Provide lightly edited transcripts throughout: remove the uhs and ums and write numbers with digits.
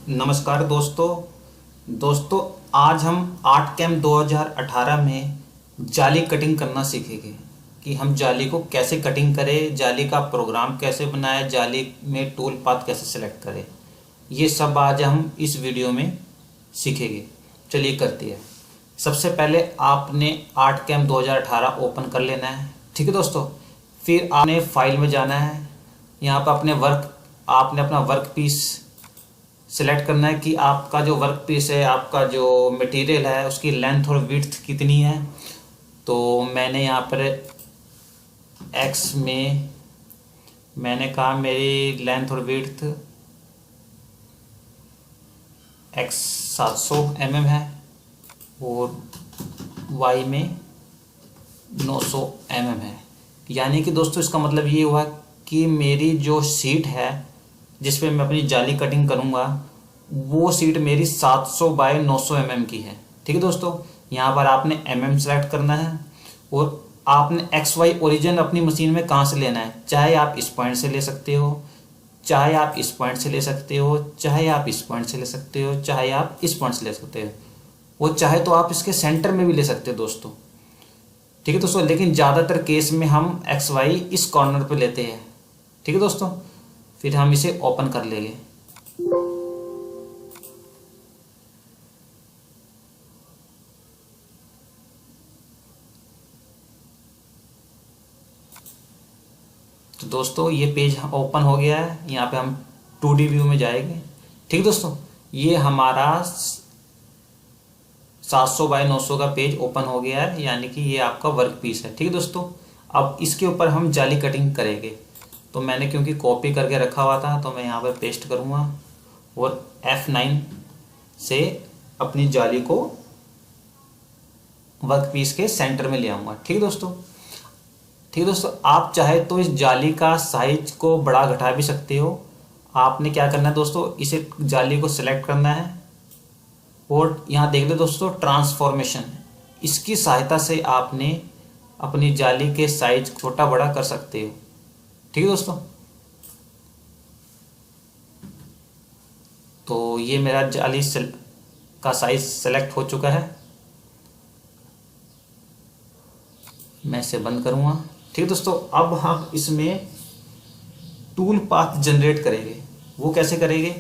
नमस्कार दोस्तों आज हम आर्ट कैम्प 2018 में जाली कटिंग करना सीखेंगे कि हम जाली को कैसे कटिंग करें, जाली का प्रोग्राम कैसे बनाएं, जाली में टूल पाथ कैसे सेलेक्ट करें। ये सब आज हम इस वीडियो में सीखेंगे। चलिए करते हैं। सबसे पहले आपने आर्ट कैम्प 2018 ओपन कर लेना है, ठीक है दोस्तों। फिर आपने फाइल में जाना है, यहाँ पर आपने अपना वर्क पीस सिलेक्ट करना है कि आपका जो वर्क पीस है, आपका जो मटेरियल है उसकी लेंथ और विड्थ कितनी है। तो मैंने यहाँ पर एक्स में मैंने कहा मेरी लेंथ और विड्थ एक्स 700 mm है और वाई में 900 mm है। यानी कि दोस्तों इसका मतलब ये हुआ कि मेरी जो शीट है जिस पे मैं अपनी जाली कटिंग करूँगा वो शीट मेरी 700 बाय 900 mm की है, ठीक है दोस्तों। यहाँ पर आपने mm सेलेक्ट करना है और आपने एक्स वाई ओरिजिन अपनी मशीन में कहाँ से लेना है। चाहे आप इस पॉइंट से ले सकते हो, चाहे आप इस पॉइंट से ले सकते हो, चाहे आप इस पॉइंट से ले सकते हो, चाहे आप इस पॉइंट से ले सकते हो, वो चाहे तो आप इसके सेंटर में भी ले सकते हो दोस्तों, ठीक है दोस्तों। लेकिन ज़्यादातर केस में हम एक्स वाई इस कॉर्नर पे लेते हैं, ठीक है दोस्तों। फिर हम इसे ओपन कर लेंगे। तो दोस्तों ये पेज ओपन हो गया है। यहाँ पे हम 2D व्यू में जाएंगे, ठीक है दोस्तों। ये हमारा 700 बाय 900 का पेज ओपन हो गया है, यानी कि ये आपका वर्क पीस है, ठीक है दोस्तों। अब इसके ऊपर हम जाली कटिंग करेंगे। तो मैंने क्योंकि कॉपी करके रखा हुआ था तो मैं यहाँ पर पेस्ट करूँगा और F9 से अपनी जाली को वर्क पीस के सेंटर में ले आऊँगा, ठीक है दोस्तों। ठीक है दोस्तों, आप चाहे तो इस जाली का साइज को बड़ा घटा भी सकते हो। आपने क्या करना है दोस्तों, इसे जाली को सिलेक्ट करना है और यहाँ देख लो दोस्तों ट्रांसफॉर्मेशन, इसकी सहायता से आपने अपनी जाली के साइज छोटा बड़ा कर सकते हो, ठीक है दोस्तों। तो ये मेरा जाली का साइज सेलेक्ट हो चुका है। मैं इसे बंद करूँगा, ठीक है दोस्तों। अब हम इसमें टूल पाथ जनरेट करेंगे। वो कैसे करेंगे,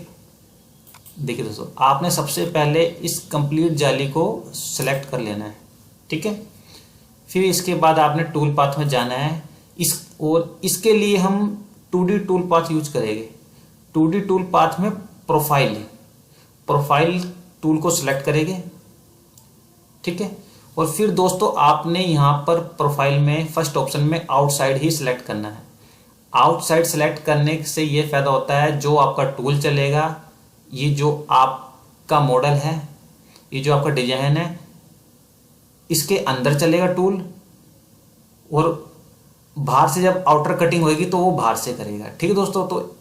देखिए दोस्तों, आपने सबसे पहले इस कंप्लीट जाली को सिलेक्ट कर लेना है, ठीक है। फिर इसके बाद आपने टूल पाथ में जाना है और इसके लिए हम 2D टूल पाथ यूज करेंगे। 2D टूल पाथ में प्रोफाइल टूल को सिलेक्ट करेंगे, ठीक है। और फिर दोस्तों आपने यहाँ पर प्रोफाइल में फर्स्ट ऑप्शन में आउटसाइड ही सिलेक्ट करना है। आउटसाइड सेलेक्ट करने से ये फायदा होता है, जो आपका टूल चलेगा, ये जो आपका मॉडल है, ये जो आपका डिजाइन है, इसके अंदर चलेगा टूल और बाहर से जब आउटर कटिंग होगी तो वो बाहर से करेगा, ठीक है दोस्तों। तो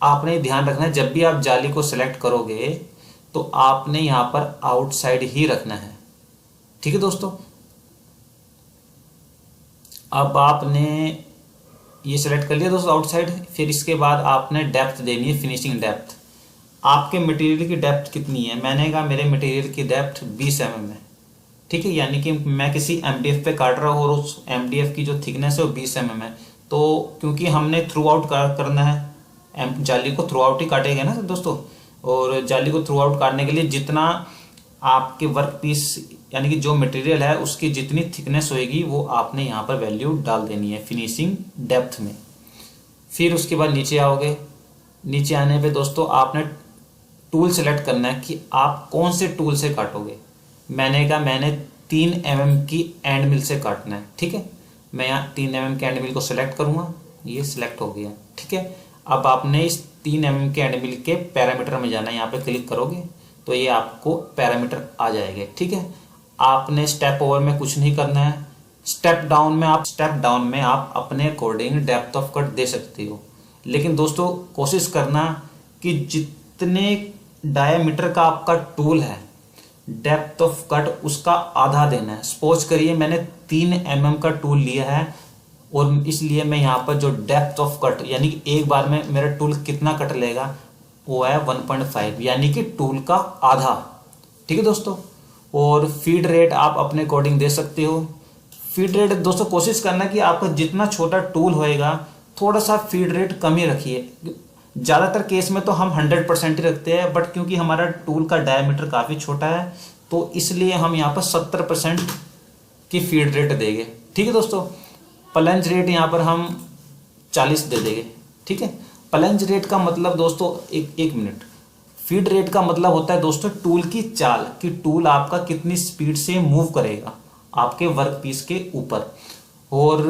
आपने ध्यान रखना है जब भी आप जाली को सिलेक्ट करोगे तो आपने यहाँ पर आउटसाइड ही रखना है, ठीक है दोस्तों। अब आपने ये सिलेक्ट कर लिया दोस्तों आउटसाइड। फिर इसके बाद आपने डेप्थ देनी है, फिनिशिंग डेप्थ। आपके मटेरियल की डेप्थ कितनी है, मैंने कहा मेरे मटेरियल की डेप्थ 20 mm है, ठीक है। यानी कि मैं किसी MDF पे काट रहा हूँ और उस MDF की जो थिकनेस है वो 20 mm है। तो क्योंकि हमने थ्रू आउट करना है, जाली को थ्रू आउट ही काटेंगे ना दोस्तों। और जाली को थ्रू आउट काटने के लिए जितना आपके वर्क पीस यानी कि जो मटेरियल है उसकी जितनी थिकनेस होएगी वो आपने यहाँ पर वैल्यू डाल देनी है फिनिशिंग डेप्थ में। फिर उसके बाद नीचे आओगे। नीचे आने पे दोस्तों आपने टूल सेलेक्ट करना है कि आप कौन से टूल से काटोगे। मैंने कहा मैंने 3 mm की एंड मिल से काटना है, ठीक है। मैं यहाँ 3 mm के एंड मिल को सिलेक्ट करूँगा, ये सिलेक्ट हो गया, ठीक है। अब आपने इस 3 mm के एंड मिल के पैरामीटर में जाना है। यहाँ पे क्लिक करोगे तो ये आपको पैरामीटर आ जाएंगे, ठीक है। आपने स्टेप ओवर में कुछ नहीं करना है। स्टेप डाउन में आप अपने अकॉर्डिंग डेप्थ ऑफ कट दे सकते हो। लेकिन दोस्तों कोशिश करना कि जितने डायमीटर का आपका टूल है डेप्थ ऑफ कट उसका आधा देना है। सपोज करिए मैंने 3 mm का टूल लिया है और इसलिए मैं यहाँ पर जो डेप्थ ऑफ कट यानी कि एक बार में मेरा टूल कितना कट लेगा वो है 1.5 यानी कि टूल का आधा। ठीक है दोस्तों। और फीड रेट आप अपने अकॉर्डिंग दे सकते हो। फीड रेट दोस्तों कोशिश करना कि आपका जितना छोटा टूल होएगा थोड़ा सा फीड रेट कम ही रखिए। ज़्यादातर केस में तो हम 100% ही रखते हैं, बट क्योंकि हमारा टूल का डायमीटर काफ़ी छोटा है तो इसलिए हम यहाँ पर 70% की फीड रेट देंगे। ठीक है दोस्तों। प्लंज रेट यहाँ पर हम 40 दे देंगे। ठीक है। प्लंज रेट का मतलब दोस्तों एक मिनट, फीड रेट का मतलब होता है दोस्तों टूल की चाल, कि टूल आपका कितनी स्पीड से मूव करेगा आपके वर्क पीस के ऊपर। और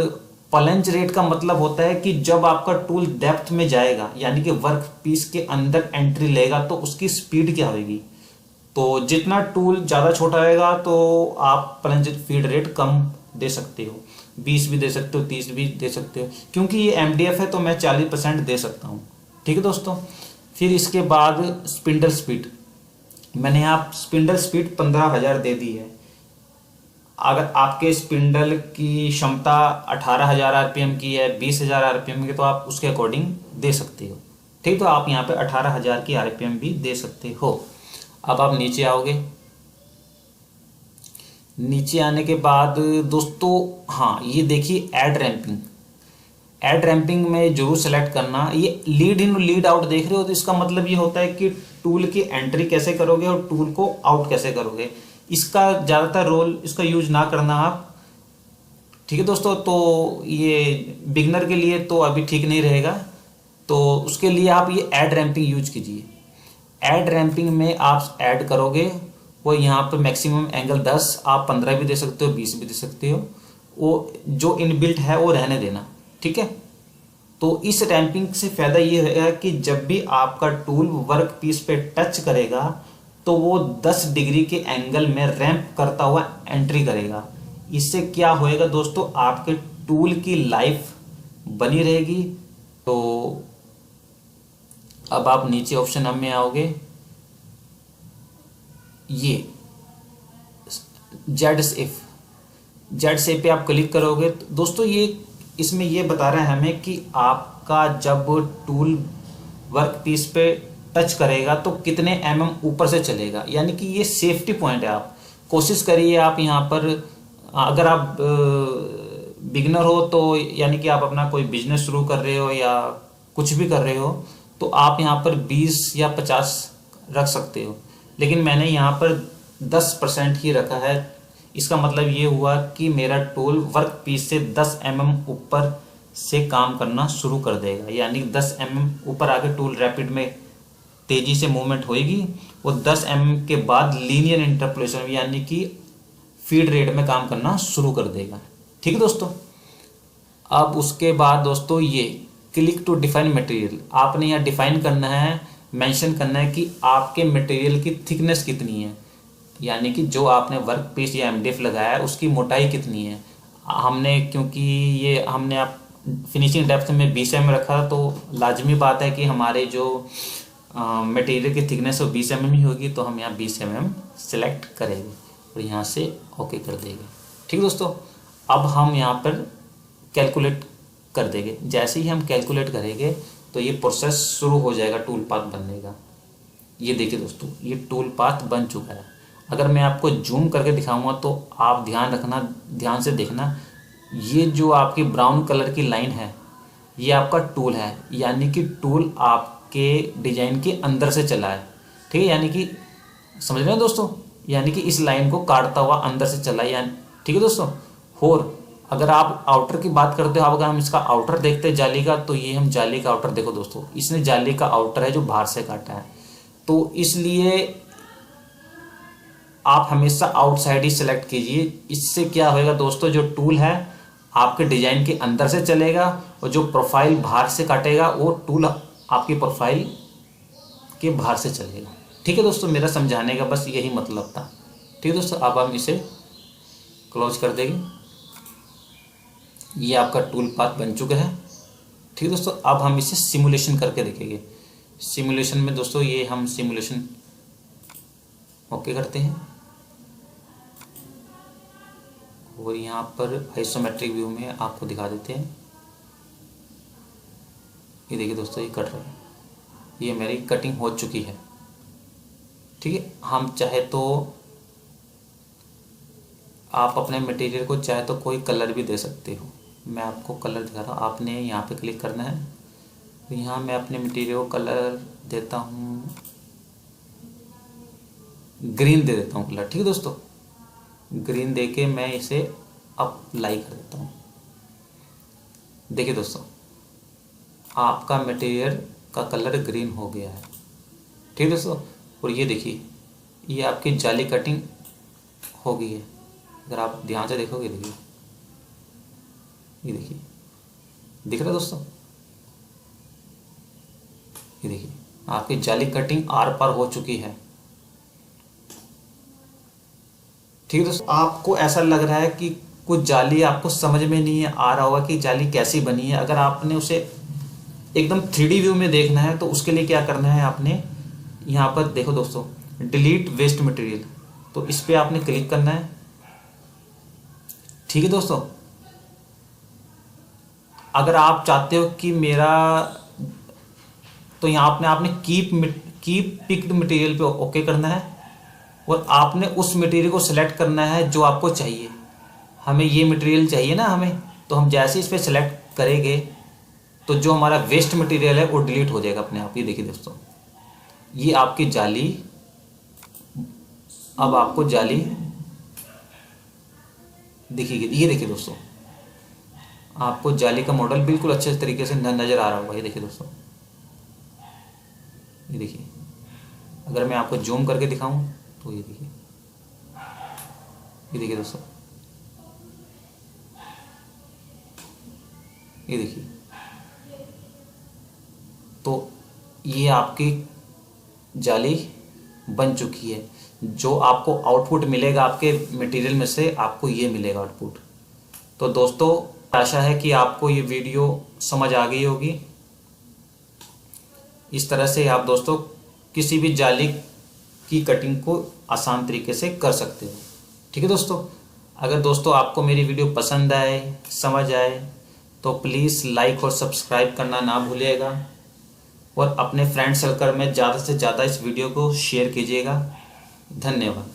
प्लंज रेट का मतलब होता है कि जब आपका टूल डेप्थ में जाएगा यानी कि वर्क पीस के अंदर एंट्री लेगा तो उसकी स्पीड क्या होगी। तो जितना टूल ज़्यादा छोटा रहेगा तो आप प्लंज फीड रेट कम दे सकते हो, 20 भी दे सकते हो, 30 भी दे सकते हो। क्योंकि ये MDF है तो मैं 40% दे सकता हूँ। ठीक है दोस्तों। फिर इसके बाद स्पिंडल स्पीड, मैंने यहाँ स्पिंडल स्पीड 15,000 दे दी है। अगर आपके स्पिंडल की क्षमता 18,000 RPM की है, 20,000 RPM की, तो आप उसके अकॉर्डिंग दे सकते हो। ठीक, तो आप यहाँ पे 18,000 की RPM भी दे सकते हो। अब आप नीचे आओगे, नीचे आने के बाद दोस्तों हाँ ये देखिए ऐड रैंपिंग। ऐड रैंपिंग में जरूर सेलेक्ट करना। ये लीड इन लीड आउट देख रहे हो तो इसका मतलब ये होता है कि टूल की एंट्री कैसे करोगे और टूल को आउट कैसे करोगे। इसका ज़्यादातर रोल इसका यूज ना करना आप। ठीक है दोस्तों। तो ये बिगनर के लिए तो अभी ठीक नहीं रहेगा, तो उसके लिए आप ये ऐड रैंपिंग यूज कीजिए। ऐड रैंपिंग में आप ऐड करोगे, वो यहाँ पर मैक्सिमम एंगल 10, आप 15 भी दे सकते हो, 20 भी दे सकते हो। वो जो इनबिल्ट है वो रहने देना। ठीक है। तो इस रैंपिंग से फायदा ये है कि जब भी आपका टूल वर्क पीस पे टच करेगा तो वो 10 डिग्री के एंगल में रैंप करता हुआ एंट्री करेगा। इससे क्या होएगा दोस्तों, आपके टूल की लाइफ बनी रहेगी। तो अब आप नीचे ऑप्शन में आओगे, ये जेड शेप पे आप क्लिक करोगे तो दोस्तों ये इसमें ये बता रहा है हमें कि आपका जब टूल वर्क पीस पे टच करेगा तो कितने ऊपर से चलेगा, यानी कि ये सेफ्टी पॉइंट है। आप कोशिश करिए, आप यहाँ पर अगर आप बिगनर हो तो यानी कि आप अपना कोई बिजनेस शुरू कर रहे हो या कुछ भी कर रहे हो तो आप यहाँ पर 20 या 50 रख सकते हो, लेकिन मैंने यहाँ पर 10% ही रखा है। इसका मतलब ये हुआ कि मेरा टूल वर्क पीस से 10 ऊपर से काम करना शुरू कर देगा, यानी 10 ऊपर आके टूल रैपिड में तेजी से मूवमेंट होएगी। वो 10 के बाद लीनियर इंटरपोलेशन यानी कि फीड रेट में काम करना शुरू कर देगा। ठीक है दोस्तों। अब उसके बाद दोस्तों ये क्लिक टू डिफाइन मटेरियल, आपने यहाँ डिफाइन करना है, मेंशन करना है कि आपके मटेरियल की थिकनेस कितनी है, यानी कि जो आपने वर्क पीस या MDF लगाया है उसकी मोटाई कितनी है। हमने क्योंकि ये हमने आप फिनिशिंग डेप्थ में 20 रखा, तो लाजमी बात है कि हमारे जो मटेरियल की थिकनेस वो 20 ही होगी, तो हम यहाँ 20 सेलेक्ट करेंगे और यहाँ से ओके कर देंगे। ठीक है दोस्तों। अब हम यहाँ पर कैलकुलेट कर देंगे। जैसे ही हम कैलकुलेट करेंगे तो ये प्रोसेस शुरू हो जाएगा टूल पाथ बनने का। ये देखिए दोस्तों, ये टूल पाथ बन चुका है। अगर मैं आपको जूम करके दिखाऊंगा तो आप ध्यान से देखना, ये जो आपकी ब्राउन कलर की लाइन है ये आपका टूल है, यानी कि टूल आपके डिजाइन के अंदर से चला है। ठीक है, यानी कि समझ रहे हैं दोस्तों, यानी कि इस लाइन को काटता हुआ अंदर से चला है, यानी ठीक है दोस्तों। और अगर आप आउटर की बात करते हो, अगर हम इसका आउटर देखते हैं जाली का, तो ये हम जाली का आउटर देखो दोस्तों, इसने जाली का आउटर है जो बाहर से काटा है, तो इसलिए आप हमेशा आउटसाइड ही सेलेक्ट कीजिए। इससे क्या होएगा दोस्तों, जो टूल है आपके डिजाइन के अंदर से चलेगा और जो प्रोफाइल बाहर से काटेगा वो टूल आपकी प्रोफाइल के बाहर से चलेगा। ठीक है दोस्तों, मेरा समझाने का बस यही मतलब था। ठीक है दोस्तों, अब हम इसे क्लोज कर देंगे। ये आपका टूल पाथ बन चुका है। ठीक है दोस्तों, अब हम इसे सिमुलेशन करके देखेंगे। सिमुलेशन में दोस्तों ये हम सिमुलेशन ओके करते हैं और यहाँ पर आइसोमेट्रिक व्यू में आपको दिखा देते हैं। ये देखिए दोस्तों, ये कट रहा है। ये मेरी कटिंग हो चुकी है। ठीक है, हम चाहे तो आप अपने मटेरियल को चाहे तो कोई कलर भी दे सकते हो। मैं आपको कलर दिखा रहा हूँ, आपने यहाँ पे क्लिक करना है। तो यहाँ मैं अपने मटेरियल को कलर देता हूँ, ग्रीन दे देता हूँ कलर। ठीक है दोस्तों, ग्रीन देके मैं इसे अप्लाई कर देता हूँ। देखिए दोस्तों, आपका मटेरियल का कलर ग्रीन हो गया है। ठीक है दोस्तों, और ये देखिए, ये आपकी जाली कटिंग हो गई है। अगर आप ध्यान से देखोगे, देखिए, ये देखिए, दिख रहा है दोस्तों, ये देखिए आपकी जाली कटिंग आर पार हो चुकी है। ठीक है दोस्तों, आपको ऐसा लग रहा है कि कुछ जाली आपको समझ में नहीं आ रहा होगा कि जाली कैसी बनी है। अगर आपने उसे एकदम 3D व्यू में देखना है तो उसके लिए क्या करना है, आपने यहाँ पर देखो दोस्तों, डिलीट वेस्ट मटेरियल, तो इस पर आपने क्लिक करना है। ठीक है दोस्तों, अगर आप चाहते हो कि मेरा, तो यहाँ आपने कीप पिक्ड मटेरियल पे ओके करना है, और आपने उस मटेरियल को सिलेक्ट करना है जो आपको चाहिए। हमें ये मटेरियल चाहिए ना हमें, तो हम जैसे इस पर सिलेक्ट करेंगे तो जो हमारा वेस्ट मटेरियल है वो डिलीट हो जाएगा अपने आप। ये देखिए दोस्तों, ये आपकी जाली, अब आपको जाली दिखेगी। ये देखिए दोस्तों, आपको जाली का मॉडल बिल्कुल अच्छे तरीके से नज़र आ रहा होगा। ये देखिए दोस्तों, ये देखिए, अगर मैं आपको जूम करके दिखाऊं तो ये देखिए, ये देखिए दोस्तों, ये देखिए, तो ये आपकी जाली बन चुकी है। जो आपको आउटपुट मिलेगा आपके मटेरियल में से, आपको ये मिलेगा आउटपुट। तो दोस्तों, आशा है कि आपको ये वीडियो समझ आ गई होगी। इस तरह से आप दोस्तों किसी भी जाली की कटिंग को आसान तरीके से कर सकते हो। ठीक है दोस्तों, अगर दोस्तों आपको मेरी वीडियो पसंद आए, समझ आए, तो प्लीज़ लाइक और सब्सक्राइब करना ना भूलिएगा, और अपने फ्रेंड सर्कल में ज़्यादा से ज़्यादा इस वीडियो को शेयर कीजिएगा। धन्यवाद।